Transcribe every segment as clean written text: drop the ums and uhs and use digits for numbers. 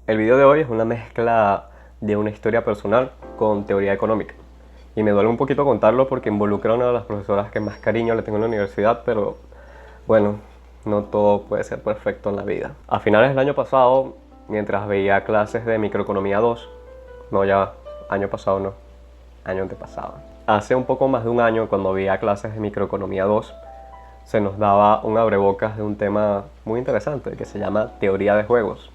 El video de hoy es una mezcla de una historia personal con teoría económica. Y me duele un poquito contarlo porque involucra a una de las profesoras que más cariño le tengo en la universidad, pero bueno, no todo puede ser perfecto en la vida. A finales del año pasado, mientras veía clases de microeconomía 2, no ya, año pasado no, año antepasado. Hace un poco más de un año, cuando veía clases de microeconomía 2, se nos daba un abrebocas de un tema muy interesante que se llama teoría de juegos.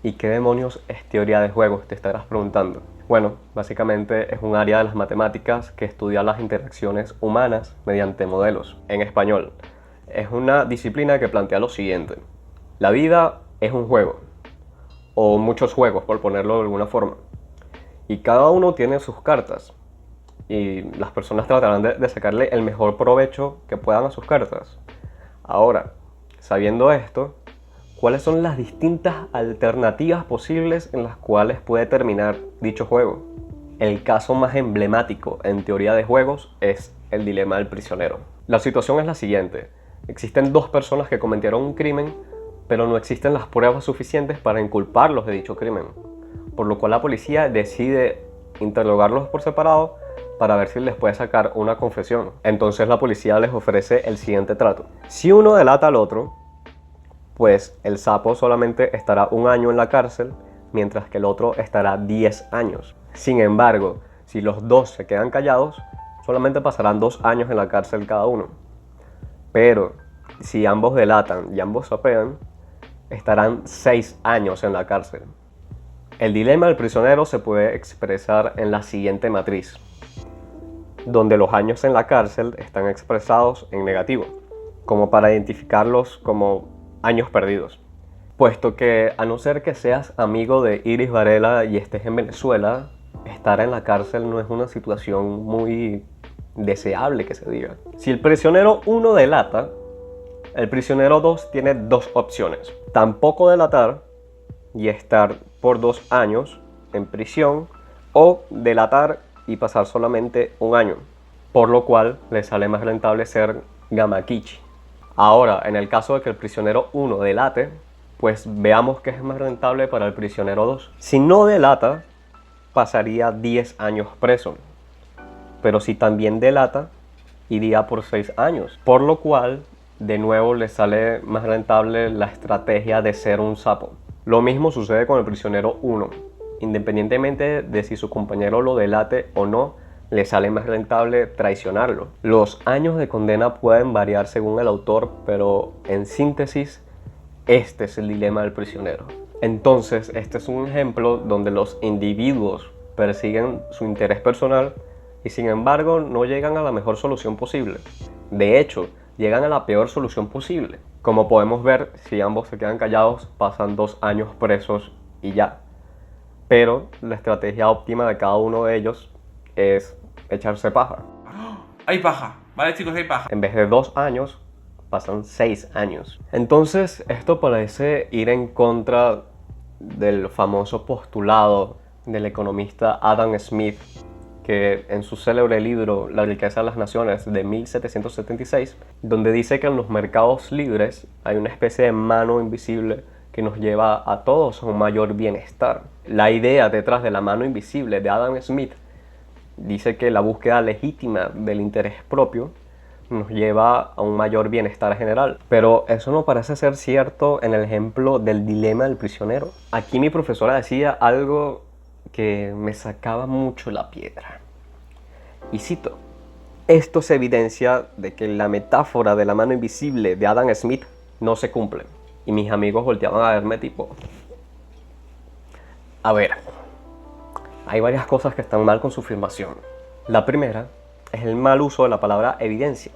¿Y qué demonios es teoría de juegos?, te estarás preguntando. Bueno, básicamente es un área de las matemáticas que estudia las interacciones humanas mediante modelos. En español, es una disciplina que plantea lo siguiente: la vida es un juego, o muchos juegos, por ponerlo de alguna forma, y cada uno tiene sus cartas, y las personas tratarán de sacarle el mejor provecho que puedan a sus cartas. Ahora, sabiendo esto, ¿cuáles son las distintas alternativas posibles en las cuales puede terminar dicho juego? El caso más emblemático en teoría de juegos es el dilema del prisionero. La situación es la siguiente: existen dos personas que cometieron un crimen, pero no existen las pruebas suficientes para inculparlos de dicho crimen, por lo cual la policía decide interrogarlos por separado para ver si les puede sacar una confesión. Entonces la policía les ofrece el siguiente trato: si uno delata al otro, pues el sapo solamente estará un año en la cárcel, mientras que el otro estará 10 años. Sin embargo, si los dos se quedan callados, solamente pasarán 2 años en la cárcel cada uno. Pero si ambos delatan y ambos sapean, estarán 6 años en la cárcel. El dilema del prisionero se puede expresar en la siguiente matriz, donde los años en la cárcel están expresados en negativo, como para identificarlos como años perdidos. Puesto que, a no ser que seas amigo de Iris Varela y estés en Venezuela, estar en la cárcel no es una situación muy deseable, que se diga. Si el prisionero 1 delata, el prisionero 2 tiene dos opciones: tampoco delatar y estar por 2 años en prisión, o delatar y pasar solamente un año, por lo cual le sale más rentable ser gamaquichi. Ahora, en el caso de que el prisionero 1 delate, pues veamos qué es más rentable para el prisionero 2. Si no delata, pasaría 10 años preso, pero si también delata, iría por 6 años, por lo cual de nuevo le sale más rentable la estrategia de ser un sapo. Lo mismo sucede con el prisionero 1. Independientemente de si su compañero lo delate o no, le sale más rentable traicionarlo. Los años de condena pueden variar según el autor, pero en síntesis, este es el dilema del prisionero. Entonces, este es un ejemplo donde los individuos persiguen su interés personal y sin embargo no llegan a la mejor solución posible. De hecho, llegan a la peor solución posible. Como podemos ver, si ambos se quedan callados, pasan 2 años presos y ya. Pero la estrategia óptima de cada uno de ellos es echarse paja. Hay paja, ¿vale, chicos? Hay paja. En vez de 2 años, pasan 6 años. Entonces, esto parece ir en contra del famoso postulado del economista Adam Smith, que en su célebre libro La riqueza de las naciones de 1776, donde dice que en los mercados libres hay una especie de mano invisible que nos lleva a todos a un mayor bienestar. La idea detrás de la mano invisible de Adam Smith dice que la búsqueda legítima del interés propio nos lleva a un mayor bienestar general. Pero eso no parece ser cierto en el ejemplo del dilema del prisionero. Aquí mi profesora decía algo que me sacaba mucho la piedra. Y cito: esto es evidencia de que la metáfora de la mano invisible de Adam Smith no se cumple. Y mis amigos volteaban a verme tipo: a ver, hay varias cosas que están mal con su afirmación. La primera es el mal uso de la palabra evidencia.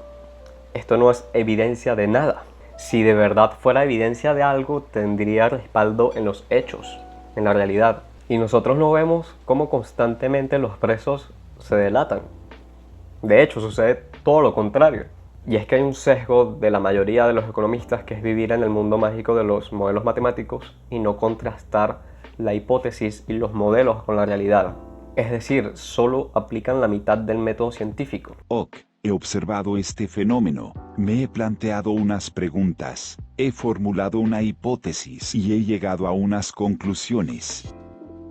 Esto no es evidencia de nada. Si de verdad fuera evidencia de algo, tendría respaldo en los hechos, en la realidad. Y nosotros no vemos cómo constantemente los presos se delatan. De hecho, sucede todo lo contrario. Y es que hay un sesgo de la mayoría de los economistas, que es vivir en el mundo mágico de los modelos matemáticos y no contrastar la hipótesis y los modelos con la realidad. Es decir, solo aplican la mitad del método científico. Ok. He observado este fenómeno, me he planteado unas preguntas, he formulado una hipótesis y he llegado a unas conclusiones.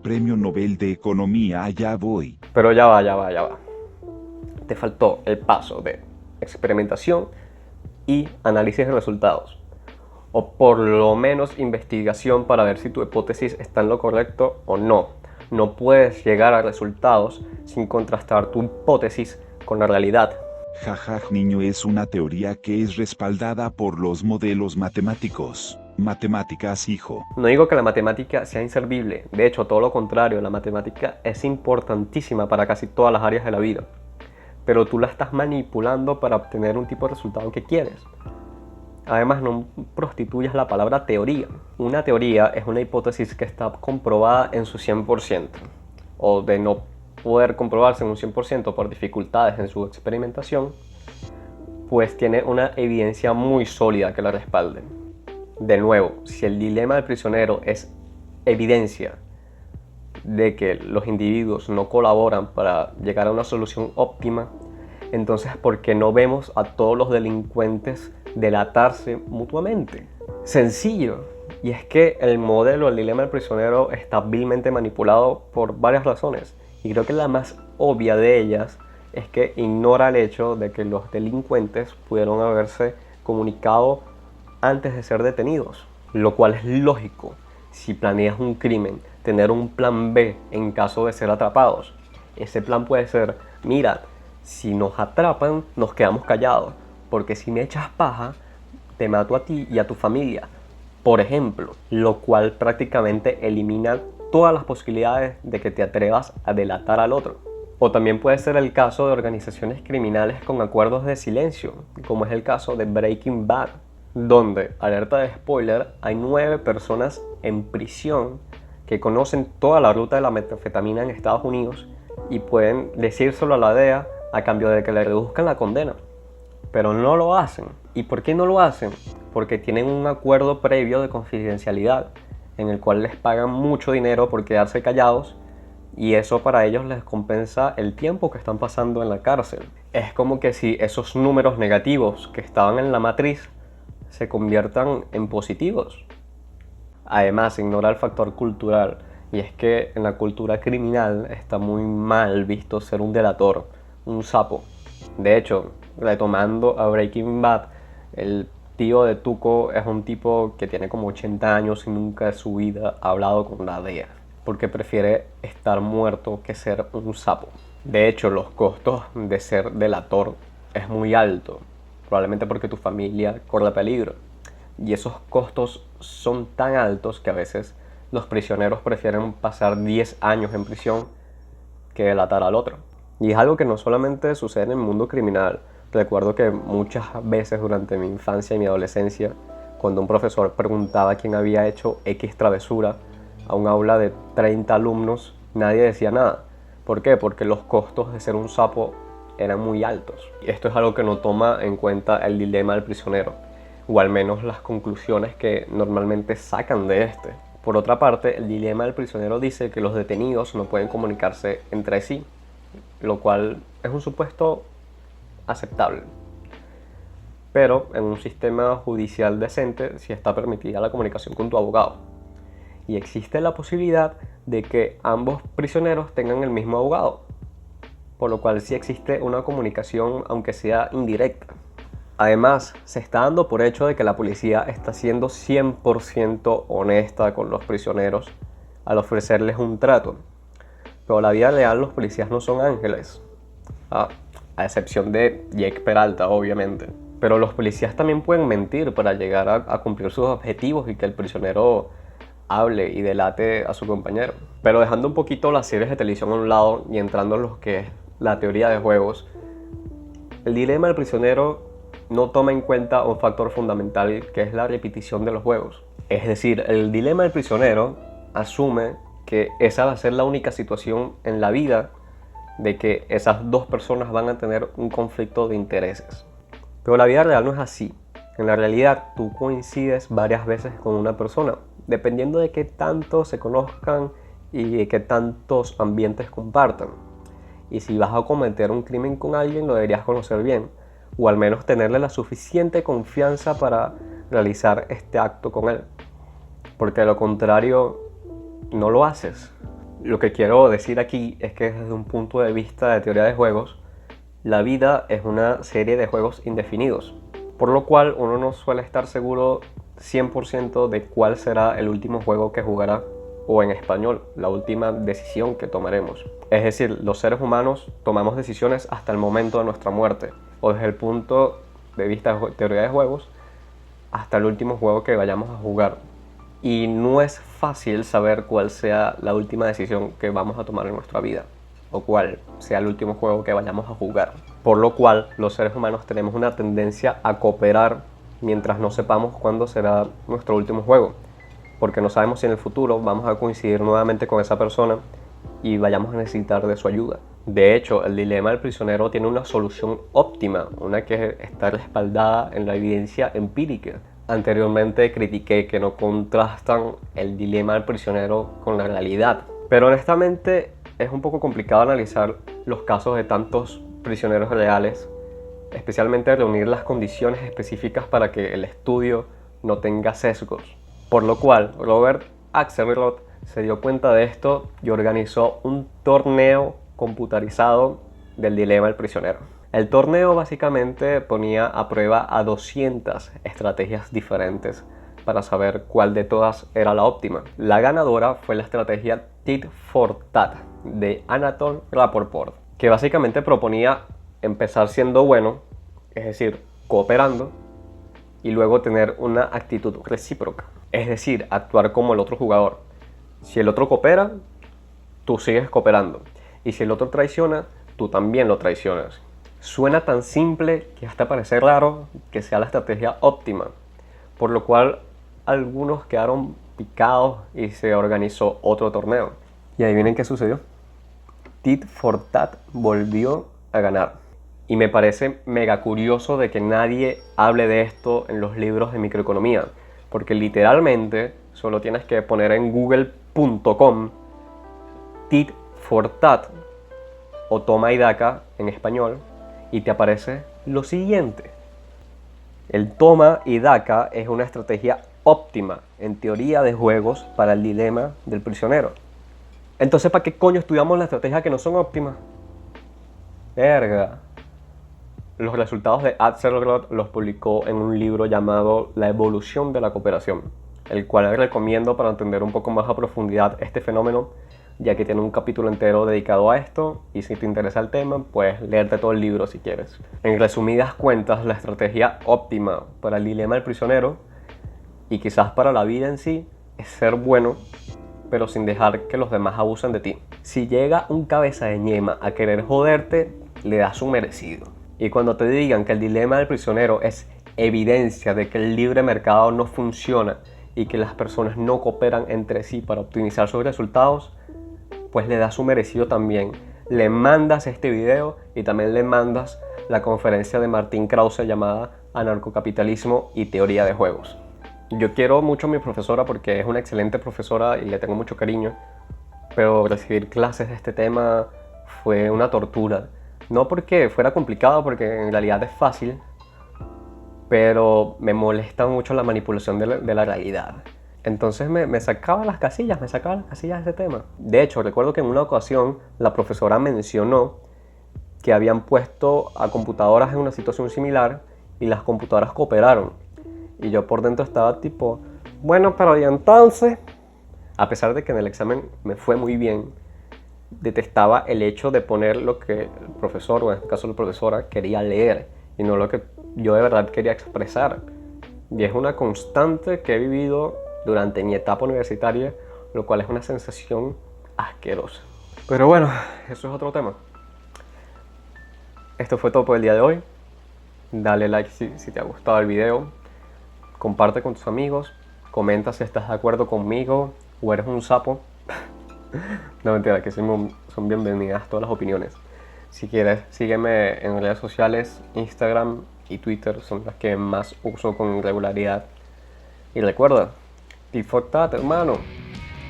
Premio Nobel de Economía, allá voy. Pero ya va. Te faltó el paso de experimentación y análisis de resultados. O por lo menos investigación para ver si tu hipótesis está en lo correcto o no. No puedes llegar a resultados sin contrastar tu hipótesis con la realidad. Jajaj, niño, es una teoría que es respaldada por los modelos matemáticos. Matemáticas, hijo. No digo que la matemática sea inservible, de hecho todo lo contrario, la matemática es importantísima para casi todas las áreas de la vida. Pero tú la estás manipulando para obtener un tipo de resultado que quieres. Además, no prostituyas la palabra teoría. Una teoría es una hipótesis que está comprobada en su 100%, o de no poder comprobarse en un 100% por dificultades en su experimentación, pues tiene una evidencia muy sólida que la respalde. De nuevo, si el dilema del prisionero es evidencia de que los individuos no colaboran para llegar a una solución óptima, entonces ¿por qué no vemos a todos los delincuentes delatarse mutuamente? Sencillo. Y es que el modelo del dilema del prisionero está vilmente manipulado por varias razones. Y creo que la más obvia de ellas es que ignora el hecho de que los delincuentes pudieron haberse comunicado antes de ser detenidos. Lo cual es lógico. Si planeas un crimen, tener un plan B en caso de ser atrapados. Ese plan puede ser, mira, si nos atrapan, nos quedamos callados, porque si me echas paja, te mato a ti y a tu familia, por ejemplo, lo cual prácticamente elimina todas las posibilidades de que te atrevas a delatar al otro. O también puede ser el caso de organizaciones criminales con acuerdos de silencio, como es el caso de Breaking Bad, donde, alerta de spoiler, hay 9 personas en prisión que conocen toda la ruta de la metanfetamina en Estados Unidos y pueden decírselo a la DEA a cambio de que le reduzcan la condena. Pero no lo hacen. ¿Y por qué no lo hacen? Porque tienen un acuerdo previo de confidencialidad en el cual les pagan mucho dinero por quedarse callados y eso para ellos les compensa el tiempo que están pasando en la cárcel. Es como que si esos números negativos que estaban en la matriz se conviertan en positivos. Además, ignora el factor cultural, y es que en la cultura criminal está muy mal visto ser un delator, un sapo. De hecho, retomando a Breaking Bad, el tío de Tuco es un tipo que tiene como 80 años y nunca en su vida ha hablado con la DEA, porque prefiere estar muerto que ser un sapo. De hecho, los costos de ser delator es muy alto, probablemente porque tu familia corre peligro. Y esos costos son tan altos que a veces los prisioneros prefieren pasar 10 años en prisión que delatar al otro. Y es algo que no solamente sucede en el mundo criminal. Recuerdo que muchas veces durante mi infancia y mi adolescencia, cuando un profesor preguntaba quién había hecho X travesura a un aula de 30 alumnos, nadie decía nada. ¿Por qué? Porque los costos de ser un sapo eran muy altos. Y esto es algo que no toma en cuenta el dilema del prisionero, o al menos las conclusiones que normalmente sacan de este. Por otra parte, el dilema del prisionero dice que los detenidos no pueden comunicarse entre sí, lo cual es un supuesto aceptable. Pero en un sistema judicial decente sí está permitida la comunicación con tu abogado. Y existe la posibilidad de que ambos prisioneros tengan el mismo abogado, por lo cual sí existe una comunicación aunque sea indirecta. Además, se está dando por hecho de que la policía está siendo 100% honesta con los prisioneros al ofrecerles un trato. Pero en la vida real los policías no son ángeles, a excepción de Jake Peralta, obviamente. Pero los policías también pueden mentir para llegar a cumplir sus objetivos y que el prisionero hable y delate a su compañero. Pero dejando un poquito las series de televisión a un lado y entrando en lo que es la teoría de juegos, el dilema del prisionero no toma en cuenta un factor fundamental que es la repetición de los juegos. Es decir, el dilema del prisionero asume que esa va a ser la única situación en la vida de que esas dos personas van a tener un conflicto de intereses. Pero la vida real no es así. En la realidad tú coincides varias veces con una persona, dependiendo de qué tanto se conozcan y de qué tantos ambientes compartan. y si vas a cometer un crimen con alguien lo deberías conocer bien, o al menos tenerle la suficiente confianza para realizar este acto con él, porque de lo contrario no lo haces. Lo que quiero decir aquí es que desde un punto de vista de teoría de juegos, la vida es una serie de juegos indefinidos, por lo cual uno no suele estar seguro 100% de cuál será el último juego que jugará, o en español, la última decisión que tomaremos. Es decir, los seres humanos tomamos decisiones hasta el momento de nuestra muerte, o desde el punto de vista de teoría de juegos, hasta el último juego que vayamos a jugar. Y no es fácil saber cuál sea la última decisión que vamos a tomar en nuestra vida, o cuál sea el último juego que vayamos a jugar. Por lo cual, los seres humanos tenemos una tendencia a cooperar mientras no sepamos cuándo será nuestro último juego, porque no sabemos si en el futuro vamos a coincidir nuevamente con esa persona y vayamos a necesitar de su ayuda. De hecho, el dilema del prisionero tiene una solución óptima, una que está respaldada en la evidencia empírica. Anteriormente critiqué que no contrastan el dilema del prisionero con la realidad, pero honestamente es un poco complicado analizar los casos de tantos prisioneros reales, especialmente reunir las condiciones específicas para que el estudio no tenga sesgos. Por lo cual, Robert Axelrod se dio cuenta de esto y organizó un torneo computarizado del dilema del prisionero. El torneo básicamente ponía a prueba a 200 estrategias diferentes para saber cuál de todas era la óptima. La ganadora fue la estrategia Tit for Tat de Anatole Rapoport, que básicamente proponía empezar siendo bueno, es decir, cooperando, y luego tener una actitud recíproca, es decir, actuar como el otro jugador. Si el otro coopera, tú sigues cooperando, y si el otro traiciona, tú también lo traicionas. Suena tan simple que hasta parece raro que sea la estrategia óptima, por lo cual algunos quedaron picados y se organizó otro torneo. Y adivinen qué sucedió. Tit for Tat volvió a ganar. Y me parece mega curioso de que nadie hable de esto en los libros de microeconomía, porque literalmente solo tienes que poner en google.com Tit for Tat o toma y daca en español y te aparece lo siguiente. El toma y daca es una estrategia óptima en teoría de juegos para el dilema del prisionero. Entonces, ¿para qué coño estudiamos las estrategias que no son óptimas? Verga. Los resultados de Axelrod los publicó en un libro llamado La evolución de la cooperación, el cual recomiendo para entender un poco más a profundidad este fenómeno, ya que tiene un capítulo entero dedicado a esto, y si te interesa el tema, puedes leerte todo el libro si quieres. En resumidas cuentas, la estrategia óptima para el dilema del prisionero, y quizás para la vida en sí, es ser bueno, pero sin dejar que los demás abusen de ti. Si llega un cabeza de ñema a querer joderte, le das su merecido. Y cuando te digan que el dilema del prisionero es evidencia de que el libre mercado no funciona y que las personas no cooperan entre sí para optimizar sus resultados, pues le das su merecido también. Le mandas este video y también le mandas la conferencia de Martín Krause llamada Anarcocapitalismo y Teoría de Juegos. Yo quiero mucho a mi profesora porque es una excelente profesora y le tengo mucho cariño, pero recibir clases de este tema fue una tortura. No porque fuera complicado, porque en realidad es fácil, pero me molesta mucho la manipulación de la realidad. Entonces me sacaba las casillas de ese tema. De hecho, recuerdo que en una ocasión la profesora mencionó que habían puesto a computadoras en una situación similar y las computadoras cooperaron. Y yo por dentro estaba tipo, bueno, pero y entonces, a pesar de que en el examen me fue muy bien, detestaba el hecho de poner lo que el profesor, o en este caso la profesora, quería leer y no lo que yo de verdad quería expresar. Y es una constante que he vivido durante mi etapa universitaria, lo cual es una sensación asquerosa. Pero bueno, eso es otro tema. Esto fue todo por el día de hoy. Dale like si te ha gustado el video. Comparte con tus amigos. Comenta si estás de acuerdo conmigo o eres un sapo. No, mentira, que son bienvenidas todas las opiniones. Si quieres, sígueme en redes sociales. Instagram y Twitter son las que más uso con regularidad. Y recuerda, Tit for Tat, hermano.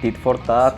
Tit for Tat.